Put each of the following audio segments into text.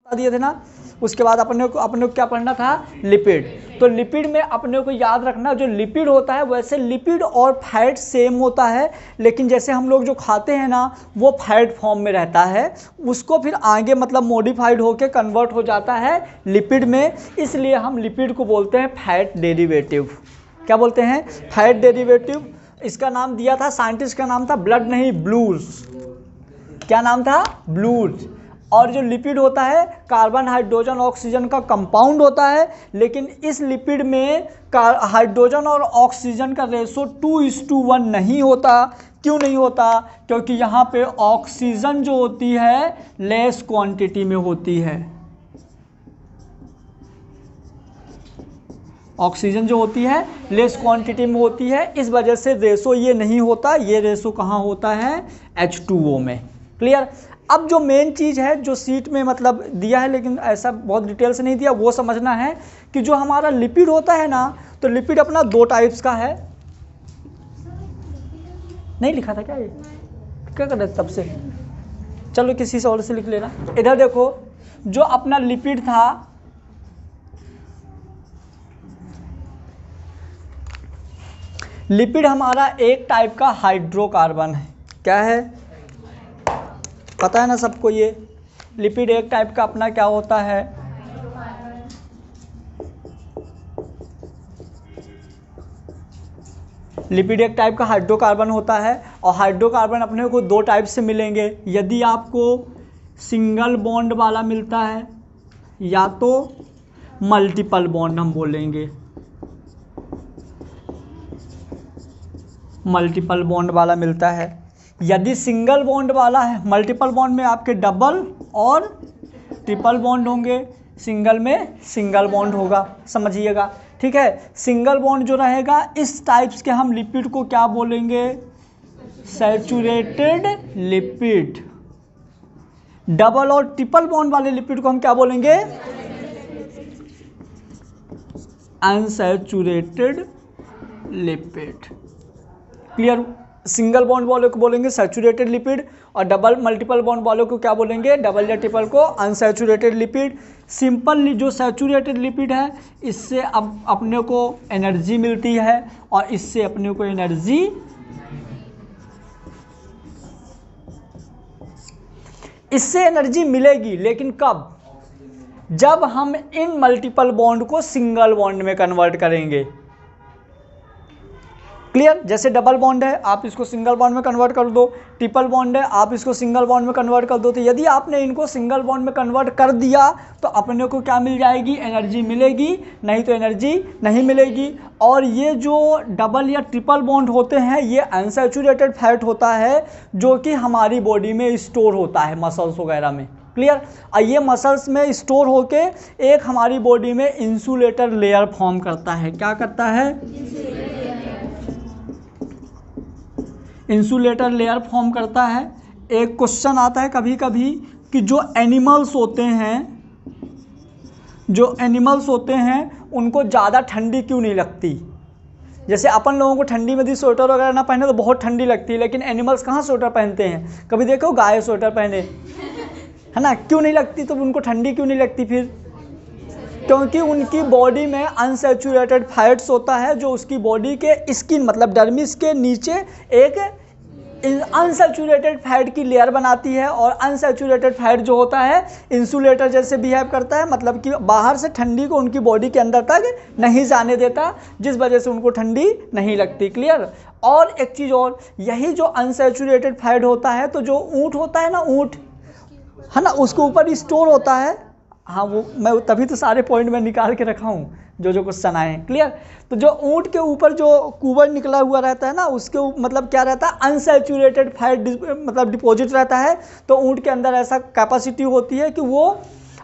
दिए थे ना। उसके बाद अपने को क्या पढ़ना था, लिपिड। तो लिपिड में अपने को याद रखना, जो लिपिड होता है वैसे लिपिड और फैट सेम होता है, लेकिन जैसे हम लोग जो खाते हैं ना वो फैट फॉर्म में रहता है, उसको फिर आगे मतलब मॉडिफाइड होके कन्वर्ट हो जाता है लिपिड में, इसलिए हम लिपिड को बोलते हैं फैट डेरिवेटिव। क्या बोलते हैं, फैट डेरिवेटिव। इसका नाम दिया था, साइंटिस्ट का नाम था ब्लड नहीं, ब्लूज। क्या नाम था, ब्लूज। और जो लिपिड होता है कार्बन हाइड्रोजन ऑक्सीजन का कंपाउंड होता है, लेकिन इस लिपिड में हाइड्रोजन और ऑक्सीजन का रेशो 2:1 नहीं होता। क्यों नहीं होता, क्योंकि यहाँ पे ऑक्सीजन जो होती है लेस क्वांटिटी में होती है। ऑक्सीजन जो होती है लेस क्वांटिटी में होती है, इस वजह से रेशो ये नहीं होता। ये रेशो कहाँ होता है, H2O में। क्लियर। अब जो मेन चीज़ है जो सीट में मतलब दिया है, लेकिन ऐसा बहुत डिटेल से नहीं दिया, वो समझना है कि जो हमारा लिपिड होता है ना, तो लिपिड अपना 2 टाइप्स का है। नहीं लिखा था क्या, ये क्या कर रहे थे तब से, चलो किसी से और से लिख लेना। इधर देखो, जो अपना लिपिड था, लिपिड हमारा एक टाइप का हाइड्रोकार्बन है। क्या है, पता है ना सबको, ये लिपिड एक टाइप का अपना क्या होता है, लिपिड एक टाइप का हाइड्रोकार्बन होता है। और हाइड्रोकार्बन अपने को 2 टाइप से मिलेंगे। यदि आपको सिंगल बॉन्ड वाला मिलता है या तो मल्टीपल बॉन्ड हम बोलेंगे, मल्टीपल बॉन्ड वाला मिलता है। यदि सिंगल बॉन्ड वाला है, मल्टीपल बॉन्ड में आपके डबल और ट्रिपल बॉन्ड होंगे, सिंगल में सिंगल बॉन्ड होगा, समझिएगा। ठीक है, सिंगल बॉन्ड जो रहेगा इस टाइप्स के हम लिपिड को क्या बोलेंगे, सैचुरेटेड लिपिड। डबल और ट्रिपल बॉन्ड वाले लिपिड को हम क्या बोलेंगे, unsaturated lipid. Clear. Single bond वालों को बोलेंगे सैचुरेटेड लिपिड, और डबल मल्टीपल बॉन्ड वालों को क्या बोलेंगे, डबल या ट्रिपल को अनसैचुरेटेड लिपिड। सिंपल जो सैचुरेटेड लिपिड है, इससे अब अपने को एनर्जी मिलती है, और इससे अपने को एनर्जी मिलेगी, लेकिन कब, जब हम इन मल्टीपल बॉन्ड को सिंगल बॉन्ड में कन्वर्ट करेंगे। क्लियर। जैसे डबल बॉन्ड है आप इसको सिंगल बॉन्ड में कन्वर्ट कर दो, ट्रिपल बॉन्ड है आप इसको सिंगल बॉन्ड में कन्वर्ट कर दो। तो यदि आपने इनको सिंगल बॉन्ड में कन्वर्ट कर दिया तो अपने को क्या मिल जाएगी, एनर्जी मिलेगी, नहीं तो एनर्जी नहीं मिलेगी। और ये जो डबल या ट्रिपल बॉन्ड होते हैं ये अनसैचुरेटेड फैट होता है, जो कि हमारी बॉडी में स्टोर होता है मसल्स वगैरह में। क्लियर। और ये मसल्स में स्टोर होके एक हमारी बॉडी में इंसुलेटर लेयर फॉर्म करता है। क्या करता है, इंसुलेटर लेयर फॉर्म करता है। एक क्वेश्चन आता है कभी कभी कि जो एनिमल्स होते हैं उनको ज़्यादा ठंडी क्यों नहीं लगती। जैसे अपन लोगों को ठंडी में यदि स्वेटर वगैरह ना पहने तो बहुत ठंडी लगती है, लेकिन एनिमल्स कहाँ स्वेटर पहनते हैं, कभी देखो गाय स्वेटर पहने, है ना, क्यों नहीं लगती, तो उनको ठंडी क्यों नहीं लगती फिर, क्योंकि उनकी बॉडी में अनसैचुरेटेड फैट्स होता है, जो उसकी बॉडी के स्किन मतलब डर्मिस के नीचे एक अनसैचुरेटेड फैट की लेयर बनाती है। और अनसैचुरेटेड फैट जो होता है इंसुलेटर जैसे बिहेव करता है, मतलब कि बाहर से ठंडी को उनकी बॉडी के अंदर तक नहीं जाने देता, जिस वजह से उनको ठंडी नहीं लगती। क्लियर। और एक चीज़ और, यही जो अनसैचुरेटेड फैट होता है, तो जो ऊँट होता है ना, ऊँट है ना, उसके ऊपर स्टोर होता है। हाँ, वो मैं तभी तो सारे पॉइंट में निकाल के रखा हूँ जो क्वेश्चन आए हैं। क्लियर। तो जो ऊँट के ऊपर जो कुबर निकला हुआ रहता है ना, उसके मतलब क्या रहता है, अनसैचुरेटेड फैट मतलब डिपॉजिट रहता है। तो ऊँट के अंदर ऐसा कैपेसिटी होती है कि वो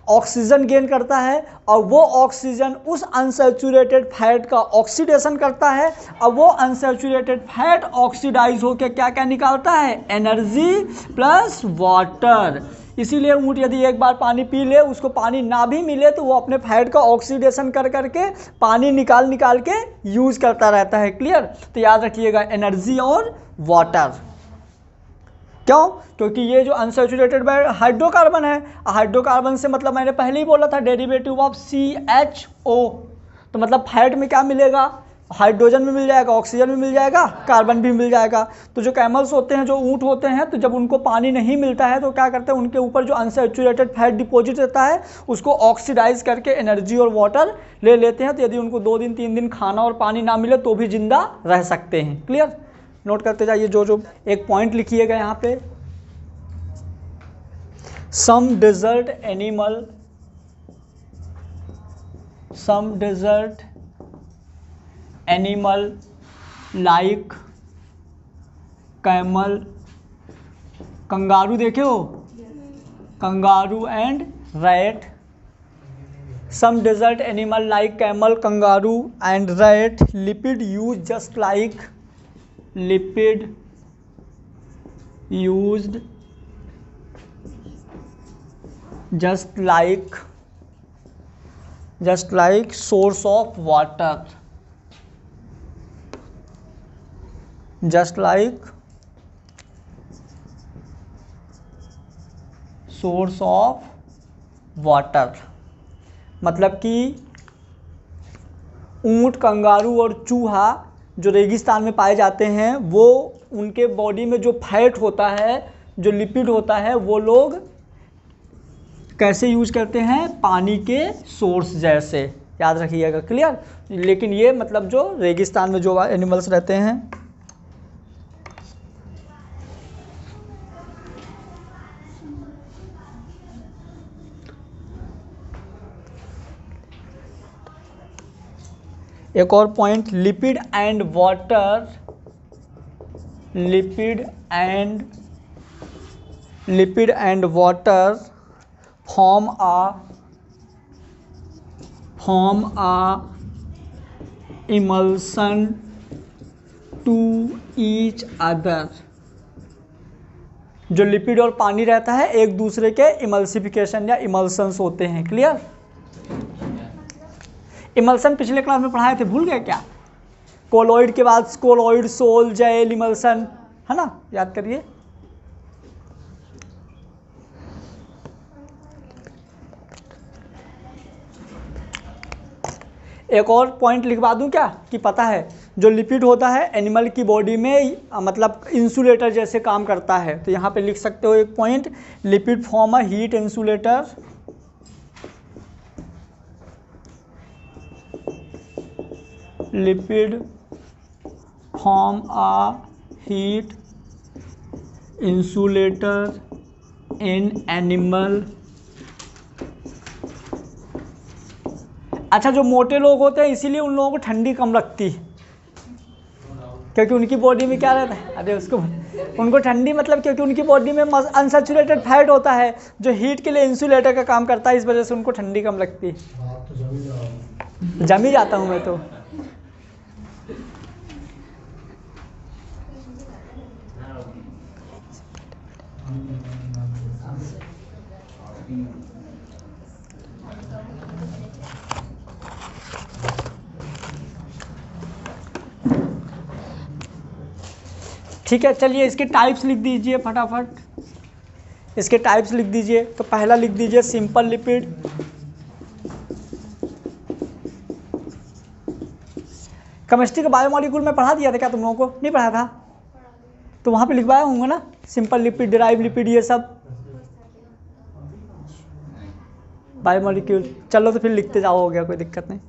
ऑक्सीजन गेन करता है, और वो ऑक्सीजन उस अनसैचुरेटेड फैट का ऑक्सीडेशन करता है। और वो अनसैचुरेटेड फैट ऑक्सीडाइज होकर क्या क्या निकालता है, एनर्जी प्लस वाटर। इसीलिए ऊँट यदि एक बार पानी पी ले, उसको पानी ना भी मिले, तो वो अपने फैट का ऑक्सीडेशन कर करके पानी निकाल के यूज़ करता रहता है। क्लियर। तो याद रखिएगा, एनर्जी और वाटर। क्यों? क्योंकि ये जो अनसैचुरेटेड हाइड्रोकार्बन है, हाइड्रोकार्बन से मतलब मैंने पहले ही बोला था डेरिवेटिव ऑफ CHO, तो मतलब फैट में क्या मिलेगा? हाइड्रोजन भी मिल जाएगा, ऑक्सीजन भी मिल जाएगा, कार्बन भी मिल जाएगा। तो जो कैमल्स होते हैं, जो ऊँट होते हैं, तो जब उनको पानी नहीं मिलता है तो क्या करते हैं, उनके ऊपर जो अनसैचुरेटेड फैट डिपॉजिट रहता है उसको ऑक्सीडाइज करके एनर्जी और वाटर ले लेते हैं। तो यदि उनको 2 दिन 3 दिन खाना और पानी ना मिले तो भी जिंदा रह सकते हैं। क्लियर? नोट करते जाइए। जो एक पॉइंट लिखिएगा यहाँ पे, some desert animal like camel, kangaroo देखे हो, kangaroo and rat, some desert animal like camel, kangaroo and rat, lipid used just like, lipid used just like source of water, just like source of water। मतलब कि ऊंट, kangaroo और चूहा जो रेगिस्तान में पाए जाते हैं, वो उनके बॉडी में जो फैट होता है, जो लिपिड होता है, वो लोग कैसे यूज करते हैं? पानी के सोर्स जैसे, याद रखिएगा। क्लियर? लेकिन ये मतलब जो रेगिस्तान में जो एनिमल्स रहते हैं, एक और point, lipid and water form a emulsion to each other. जो लिपिड और पानी रहता है एक दूसरे के इमल्सिफिकेशन या इमल्सन्स होते हैं। क्लियर? इमल्सन पिछले क्लास में पढ़ाए थे, भूल गए क्या? कोलॉइड के बाद कोलॉइड, सोल, जेल, इमल्सन, है ना? याद करिए। एक और पॉइंट लिखवा दूं क्या कि पता है, जो लिपिड होता है एनिमल की बॉडी में मतलब इंसुलेटर जैसे काम करता है। तो यहाँ पे लिख सकते हो एक point, lipid form a heat insulator, lipid form a heat insulator in animal. अच्छा, जो मोटे लोग होते हैं इसीलिए उन लोगों को ठंडी कम लगती, क्योंकि उनकी बॉडी में क्या रहता है, अरे उसको उनको ठंडी मतलब क्योंकि उनकी बॉडी में अनसैचुरेटेड फैट होता है जो हीट के लिए इंसुलेटर का काम करता है, इस वजह से उनको ठंडी कम लगती है। जम ही जाता हूँ मैं तो। ठीक है, चलिए इसके टाइप्स लिख दीजिए फटाफट, इसके टाइप्स लिख दीजिए। तो पहला लिख दीजिए सिंपल लिपिड, केमिस्ट्री का बायोमॉलिक्यूल में पढ़ा दिया था क्या तुम लोगों को? नहीं पढ़ा था? तो वहाँ पे लिखवाया होंगे ना, सिंपल लिपिड, डिराइव लिपिड, ये सब बायोमॉलिक्यूल। चलो तो फिर लिखते जाओ, हो गया, कोई दिक्कत नहीं।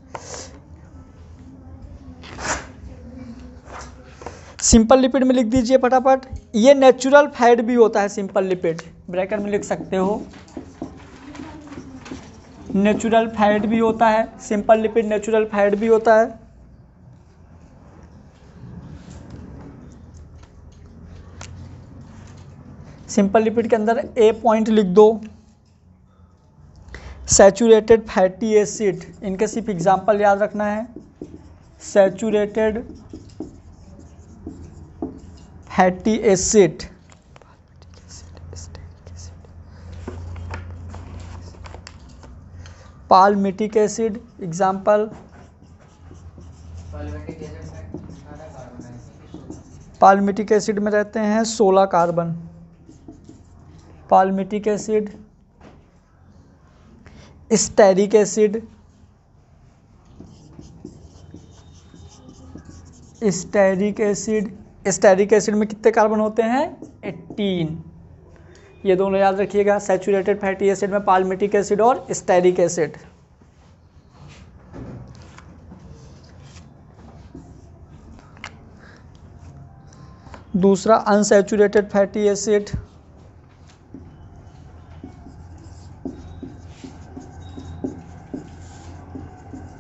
सिंपल लिपिड में लिख दीजिए फटाफट, ये नेचुरल फैट भी होता है सिंपल लिपिड, ब्रैकेट में लिख सकते हो, नेचुरल फैट भी होता है सिंपल लिपिड, नेचुरल फैट भी होता है। सिंपल लिपिड के अंदर ए पॉइंट लिख दो, सैचुरेटेड फैटी एसिड, इनके सिर्फ एग्जाम्पल याद रखना है, saturated fatty acid, palmitic acid example, palmitic acid में रहते हैं 16 carbon. Palmitic acid, stearic acid, stearic acid. Stearic acid में कितने कार्बन होते हैं? 18। ये दोनों याद रखिएगा, सैचुरेटेड फैटी एसिड में पाल्मिटिक एसिड और स्टेरिक एसिड। दूसरा unsaturated fatty acid,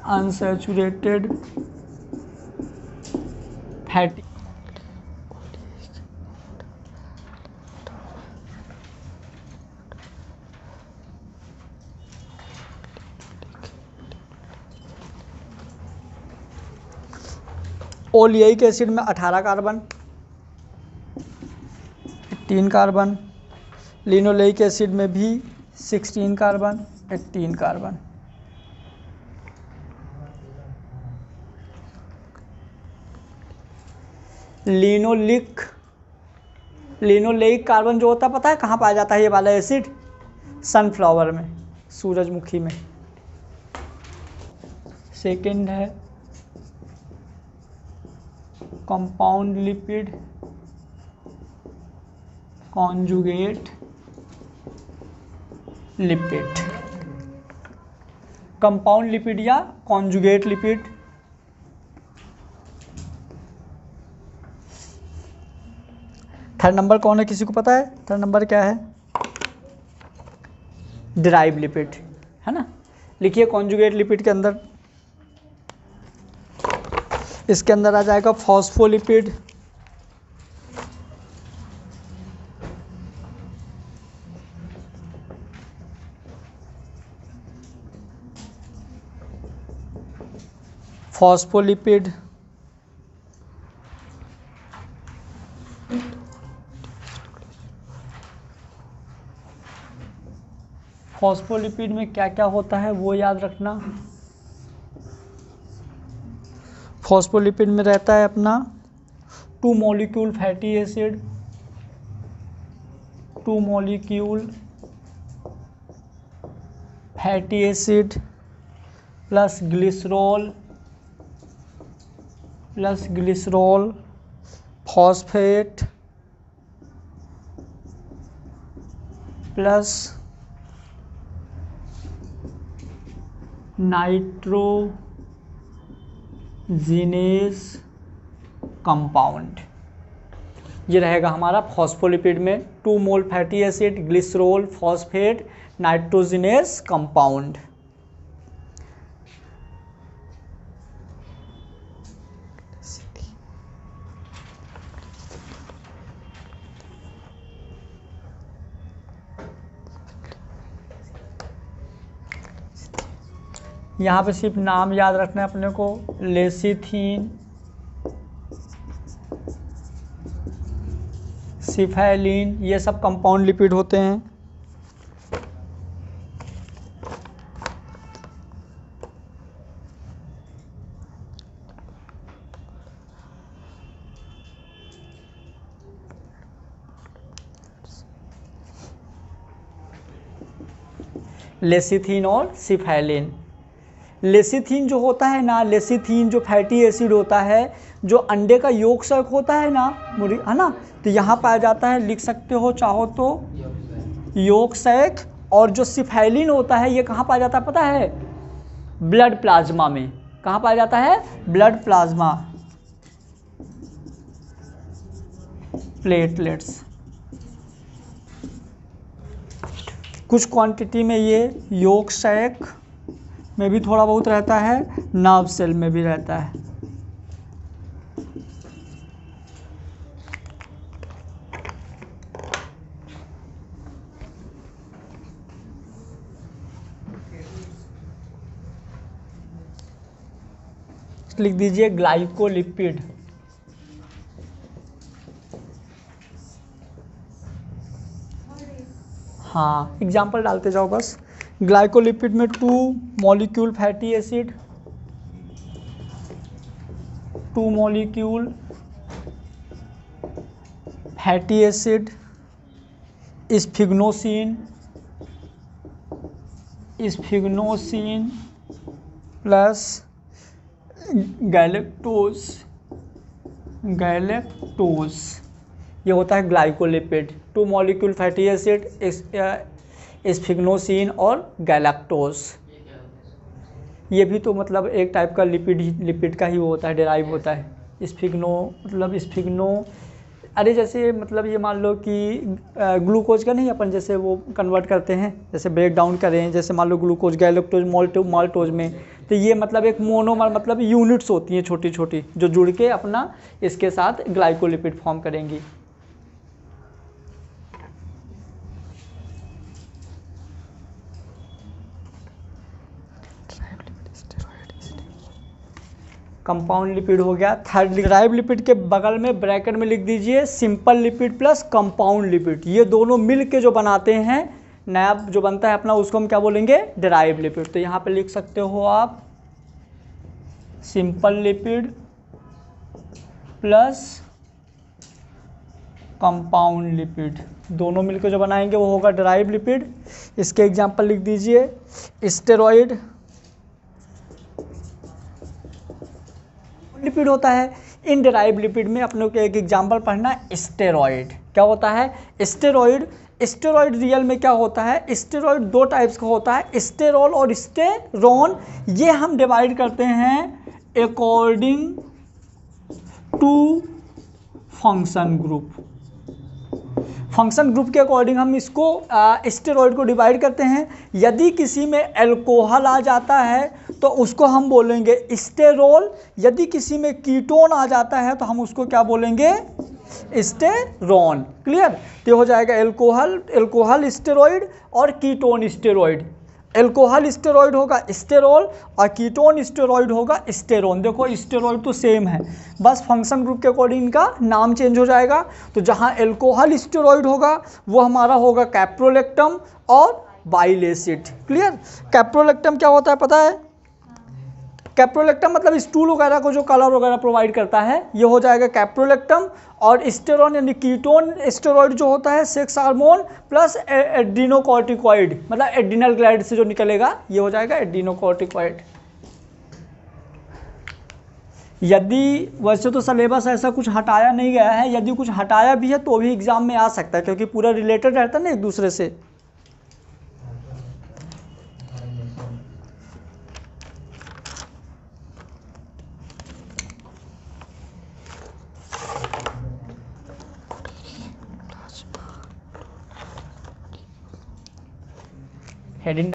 unsaturated fatty oleic acid में 18 कार्बन, 18 कार्बन। लिनोलेइक एसिड में भी 16 कार्बन, 18 कार्बन। लिनोलेइक कार्बन जो होता है पता है कहाँ पाया जाता है ये वाला एसिड? सनफ्लावर में, सूरजमुखी में। सेकंड है compound lipid conjugate lipid, compound lipid या कॉन्जुगेट लिपिड। थर्ड नंबर कौन है, किसी को पता है? थर्ड नंबर क्या है? डिराइव लिपिड, है ना। लिखिए कॉन्जुगेट लिपिड के अंदर, इसके अंदर आ जाएगा फॉस्फोलिपिड, फॉस्फोलिपिड, फॉस्फोलिपिड में क्या क्या होता है वो याद रखना। फॉस्फोलिपिड में रहता है अपना 2 molecule fatty acid, 2 molecule fatty acid plus glycerol phosphate plus nitrogenous compound. ये रहेगा हमारा फॉस्फोलिपिड में 2 mole fatty acid, glycerol, phosphate, nitrogenous compound. यहाँ पे सिर्फ नाम याद रखना है अपने को, लेसिथीन, सिफेलिन, ये सब कंपाउंड लिपिड होते हैं। लेसिथीन और सिफेलिन। लेसिथीन जो होता है ना, लेसिथीन जो फैटी एसिड होता है, जो अंडे का योक साक होता है ना, है ना, तो यहाँ पाया जाता है, लिख सकते हो चाहो तो, योक सैक। और जो सिफेलिन होता है ये कहाँ पाया जाता है पता है? ब्लड प्लाज्मा में। कहाँ पाया जाता है? Blood plasma, platelets. कुछ क्वांटिटी में ये योक सैक में भी थोड़ा बहुत रहता है, नर्व सेल में भी रहता है। लिख दीजिए ग्लाइकोलिपिड। हाँ, एग्जाम्पल डालते जाओ बस। ग्लाइकोलिपिड में 2 molecule fatty acid, 2 molecule fatty acid sphingosine plus galactose ये होता है glycolipid. 2 molecule fatty acid, sphingosine और गैलेक्टोज। ये भी तो मतलब एक टाइप का लिपिड का ही वो होता है, डेराइव होता है। स्फिग्नो अरे जैसे मतलब ये मान लो कि ग्लूकोज का नहीं अपन जैसे वो कन्वर्ट करते हैं, जैसे ब्रेक डाउन करें, जैसे मान लो ग्लूकोज, गैलेक्टोज, माल्टोज में, तो ये मतलब एक मोनोमर मतलब यूनिट्स होती हैं छोटी छोटी जो जुड़ के अपना इसके साथ ग्लाइकोलिपिड फॉर्म करेंगी। कंपाउंड लिपिड हो गया। थर्ड डिराइव लिपिड के बगल में ब्रैकेट में लिख दीजिए simple lipid plus compound lipid. ये दोनों मिल के जो बनाते हैं नया जो बनता है अपना, उसको हम क्या बोलेंगे? Derive lipid. तो यहाँ पे लिख सकते हो आप simple lipid plus compound lipid, दोनों मिलकर जो बनाएंगे वो होगा डिराइव लिपिड। इसके एग्जांपल लिख दीजिए स्टेरॉइड लिपिड होता है। इन डिराइव लिपिड में अपने को एक एग्जांपल पढ़ना, स्टेरॉइड। क्या होता है? स्टेरॉइड। स्टेरॉइड रियल में क्या होता है? स्टेरॉइड 2 टाइप्स का होता है, स्टेरॉल और स्टेरॉन। ये हम डिवाइड करते हैं according to function group. Function group के अकॉर्डिंग हम इसको स्टेरॉइड को डिवाइड करते हैं। यदि किसी में अल्कोहल आ जाता है तो उसको हम बोलेंगे स्टेरॉल। यदि किसी में कीटोन आ जाता है तो हम उसको क्या बोलेंगे? स्टेरॉन। क्लियर? तो हो जाएगा अल्कोहल स्टेरॉइड और कीटोन स्टेरॉइड। अल्कोहल स्टेरॉइड होगा स्टेरॉल और कीटोन स्टेरॉइड होगा स्टेरॉन। देखो स्टेरॉइड तो सेम है, बस फंक्शन ग्रुप के अकॉर्डिंग इनका नाम चेंज हो जाएगा। तो जहां अल्कोहल स्टेरॉइड होगा वो हमारा होगा कैप्रोलेक्टम और बाइल एसिड। क्लियर? कैप्रोलेक्टम क्या होता है पता है? कैप्रोलेक्टम मतलब स्टूल वगैरह को जो कलर वगैरह प्रोवाइड करता है, ये हो जाएगा कैप्रोलेक्टम। और स्टेरॉन यानी कीटोन स्टेरॉइड जो होता है सेक्स हार्मोन प्लस एड्रीनोकॉर्टिकॉइड, मतलब एड्रिनल ग्लैंड से जो निकलेगा ये हो जाएगा एड्रीनोकॉर्टिकॉइड। यदि वैसे तो सिलेबस ऐसा कुछ हटाया नहीं गया है, यदि कुछ हटाया भी है तो भी एग्जाम में आ सकता है क्योंकि पूरा रिलेटेड रहता है ना एक दूसरे से। हेडिंग